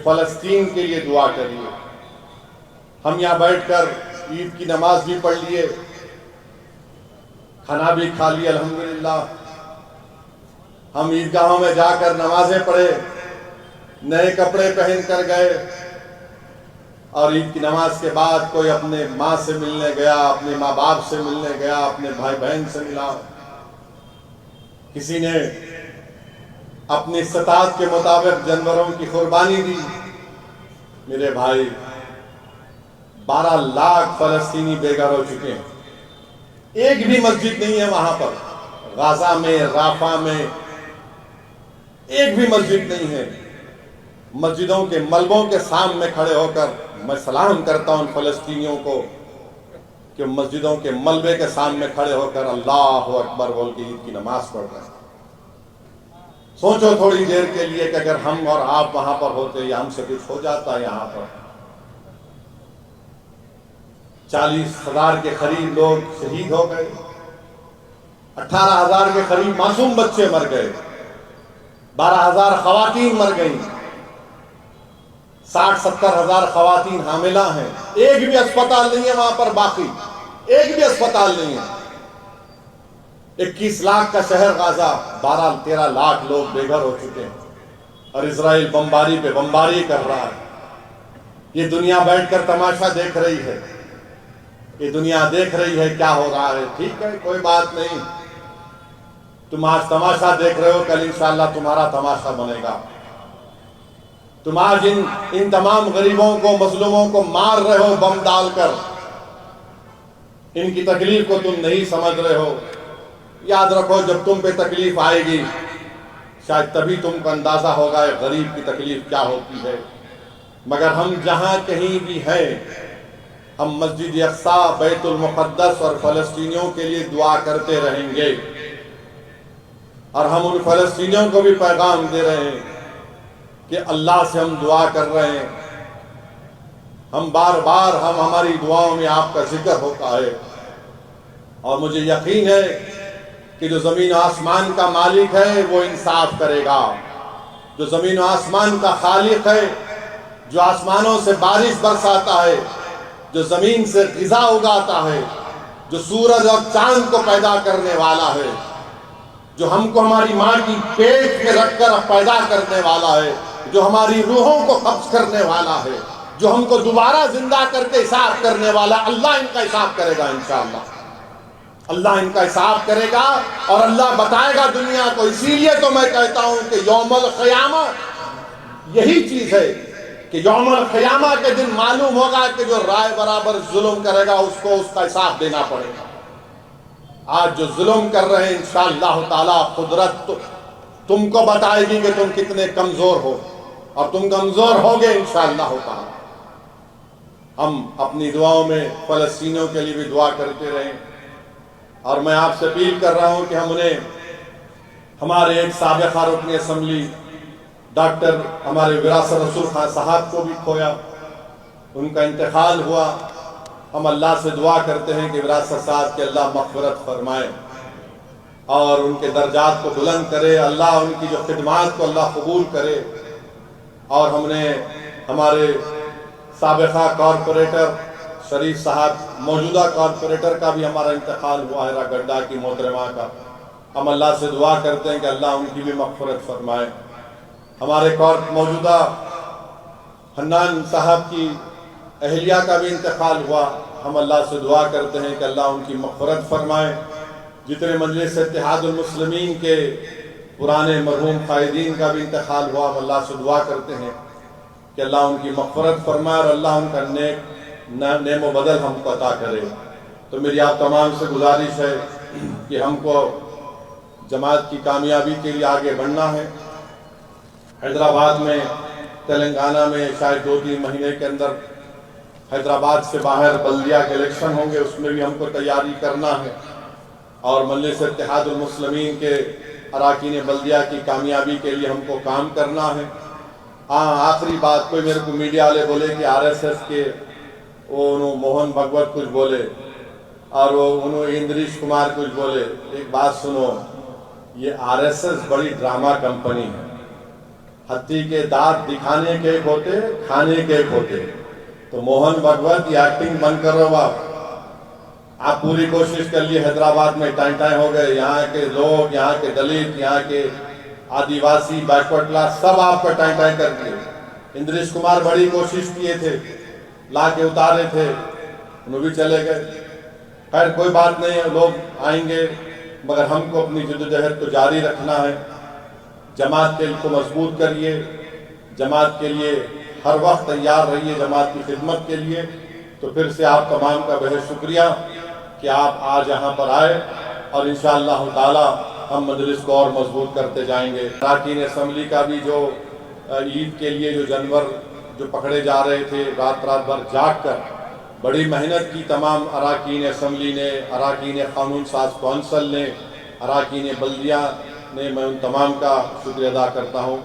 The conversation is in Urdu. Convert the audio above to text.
فلسطین کے لیے دعا کریے۔ ہم یہاں بیٹھ کر عید کی نماز بھی پڑھ لیے، کھانا بھی کھا لیے الحمدللہ، ہم عیدگاہوں میں جا کر نمازیں پڑھے، نئے کپڑے پہن کر گئے، اور عید کی نماز کے بعد کوئی اپنے ماں سے ملنے گیا، اپنے ماں باپ سے ملنے گیا، اپنے بھائی بہن سے ملا، کسی نے اپنی استطاعت کے مطابق جانوروں کی قربانی دی۔ میرے بھائی 12 لاکھ فلسطینی بے گھر ہو چکے ہیں، ایک بھی مسجد نہیں ہے وہاں پر، غازہ میں، رافع میں ایک بھی مسجد نہیں ہے۔ مسجدوں کے ملبوں کے سامنے کھڑے ہو کر میں سلام کرتا ہوں فلسطینیوں کو کہ مسجدوں کے ملبے کے سامنے کھڑے ہو کر اللہ اکبر بول کے عید کی نماز پڑھ رہے ہیں۔ سوچو تھوڑی دیر کے لیے کہ اگر ہم اور آپ وہاں پر ہوتے یا ہم سے کچھ ہو جاتا یہاں پر، 40,000 کے قریب لوگ شہید ہو گئے، 18,000 کے قریب معصوم بچے مر گئے، 12,000 خواتین مر گئیں، 60-70 ہزار خواتین حاملہ ہیں، ایک بھی اسپتال نہیں ہے وہاں پر باقی، ایک بھی اسپتال نہیں ہے۔ 21 لاکھ کا شہر غازہ، 12-13 لاکھ لوگ بے گھر ہو چکے ہیں، اور اسرائیل بمباری پہ بمباری کر رہا ہے۔ یہ دنیا بیٹھ کر تماشا دیکھ رہی ہے، یہ دنیا دیکھ رہی ہے کیا ہو رہا ہے۔ ٹھیک ہے، کوئی بات نہیں، تم آج تماشا دیکھ رہے ہو، کل انشاءاللہ تمہارا تماشا بنے گا۔ تم آج ان تمام غریبوں کو، مظلوموں کو مار رہے ہو بم ڈال کر، ان کی تکلیف کو تم نہیں سمجھ رہے ہو۔ یاد رکھو جب تم پہ تکلیف آئے گی شاید تبھی تم کو اندازہ ہوگا غریب کی تکلیف کیا ہوتی ہے۔ مگر ہم جہاں کہیں بھی ہیں، ہم مسجد اقصی، بیت المقدس اور فلسطینیوں کے لیے دعا کرتے رہیں گے، اور ہم ان فلسطینیوں کو بھی پیغام دے رہے ہیں کہ اللہ سے ہم دعا کر رہے ہیں، ہم بار بار ہماری دعاؤں میں آپ کا ذکر ہوتا ہے، اور مجھے یقین ہے کہ جو زمین و آسمان کا مالک ہے وہ انصاف کرے گا، جو زمین و آسمان کا خالق ہے، جو آسمانوں سے بارش برساتا ہے، جو زمین سے غذا اگاتا ہے، جو سورج اور چاند کو پیدا کرنے والا ہے، جو ہم کو ہماری ماں کی پیٹ میں رکھ کر پیدا کرنے والا ہے، جو ہماری روحوں کو قبض کرنے والا ہے، جو ہم کو دوبارہ زندہ کر کے حساب کرنے والا، اللہ ان کا حساب کرے گا انشاءاللہ۔ اللہ ان کا حساب کرے گا اور اللہ بتائے گا دنیا کو۔ اسی لیے تو میں کہتا ہوں کہ یوم القیامہ یہی چیز ہے کہ یوم القیامہ کے دن معلوم ہوگا کہ جو رائے برابر ظلم کرے گا اس کو اس کا حساب دینا پڑے گا۔ آج جو ظلم کر رہے ہیں انشاءاللہ تعالی قدرت تم کو بتائے گی کہ تم کتنے کمزور ہو، اور تم کمزور ہوگے انشاءاللہ تعالی۔ ہم اپنی دعاؤں میں فلسطینیوں کے لیے بھی دعا کرتے رہیں، اور میں آپ سے اپیل کر رہا ہوں کہ ہم انہیں، ہمارے ایک سابقہ رکن اسمبلی ڈاکٹر ہمارے وراثت رسول خان صاحب کو بھی کھویا، ان کا انتقال ہوا۔ ہم اللہ سے دعا کرتے ہیں کہ وراثت صاحب کے اللہ مغفرت فرمائے اور ان کے درجات کو بلند کرے، اللہ ان کی جو خدمات کو اللہ قبول کرے۔ اور ہم نے ہمارے سابقہ کارپوریٹر شریف صاحب، موجودہ کارپوریٹر کا بھی ہمارا انتقال ہوا ہے، گڈھا کی محترمہ کا، ہم اللہ سے دعا کرتے ہیں کہ اللہ ان کی بھی مغفرت فرمائے۔ ہمارے موجودہ حنان صاحب کی اہلیہ کا بھی انتقال ہوا، ہم اللہ سے دعا کرتے ہیں کہ اللہ ان کی مغفرت فرمائے۔ جتنے مجلس اتحاد المسلمین کے پرانے مرحوم قائدین کا بھی انتقال ہوا، ہم اللہ سے دعا کرتے ہیں کہ اللہ ان کی مغفرت فرمائے اور اللہ ان کا نعم و بدل ہم کو عطا کرے۔ تو میری آپ تمام سے گزارش ہے کہ ہم کو جماعت کی کامیابی کے لیے آگے بڑھنا ہے۔ حیدرآباد میں، تلنگانہ میں شاید 2-3 مہینے کے اندر حیدرآباد سے باہر بلدیہ کے الیکشن ہوں گے، اس میں بھی ہم کو تیاری کرنا ہے، اور مجلس اتحاد المسلمین کے اراکین بلدیہ کی کامیابی کے لیے ہم کو کام کرنا ہے۔ آخری بات، کوئی میرے کو میڈیا والے بولے کہ RSS کے انہوں موہن بھگوت کچھ بولے اور انہوں اندریش کمار کچھ بولے۔ ایک بات سنو، یہ RSS بڑی ڈرامہ کمپنی ہے، ہتھی کے دانت دکھانے کے ایک ہوتے، کھانے کے ایک ہوتے. تو موہن بھگوت یہ ایکٹنگ بند کرو آپ پوری کوشش کر لیے. حیدرآباد میں ٹائم ہو گئے، یہاں کے لوگ، یہاں کے دلت، یہاں کے آدیواسی بیکورڈ کلاس سب آپ کا ٹائم کر دیے. اندریش کمار بڑی کوشش کیے تھے، لا کے اتارے تھے، انہوں بھی چلے گئے. خیر کوئی بات نہیں ہے، لوگ آئیں گے، مگر ہم کو اپنی جدوجہد کو جاری رکھنا ہے. جماعت کو مضبوط کریے، جماعت کے لیے ہر وقت تیار رہیے، جماعت کی خدمت کے لیے. تو پھر سے آپ تمام کا بہت شکریہ کہ آپ آج یہاں پر آئے، اور انشاءاللہ تعالی ہم مجلس کو اور مضبوط کرتے جائیں گے. اراکین اسمبلی کا بھی جو عید کے لیے جو جانور جو پکڑے جا رہے تھے، رات بھر جاگ کر بڑی محنت کی تمام اراکین اسمبلی نے، اراکین قانون ساز کونسل نے، اراکین بلدیہ نے، میں ان تمام کا شکریہ ادا کرتا ہوں.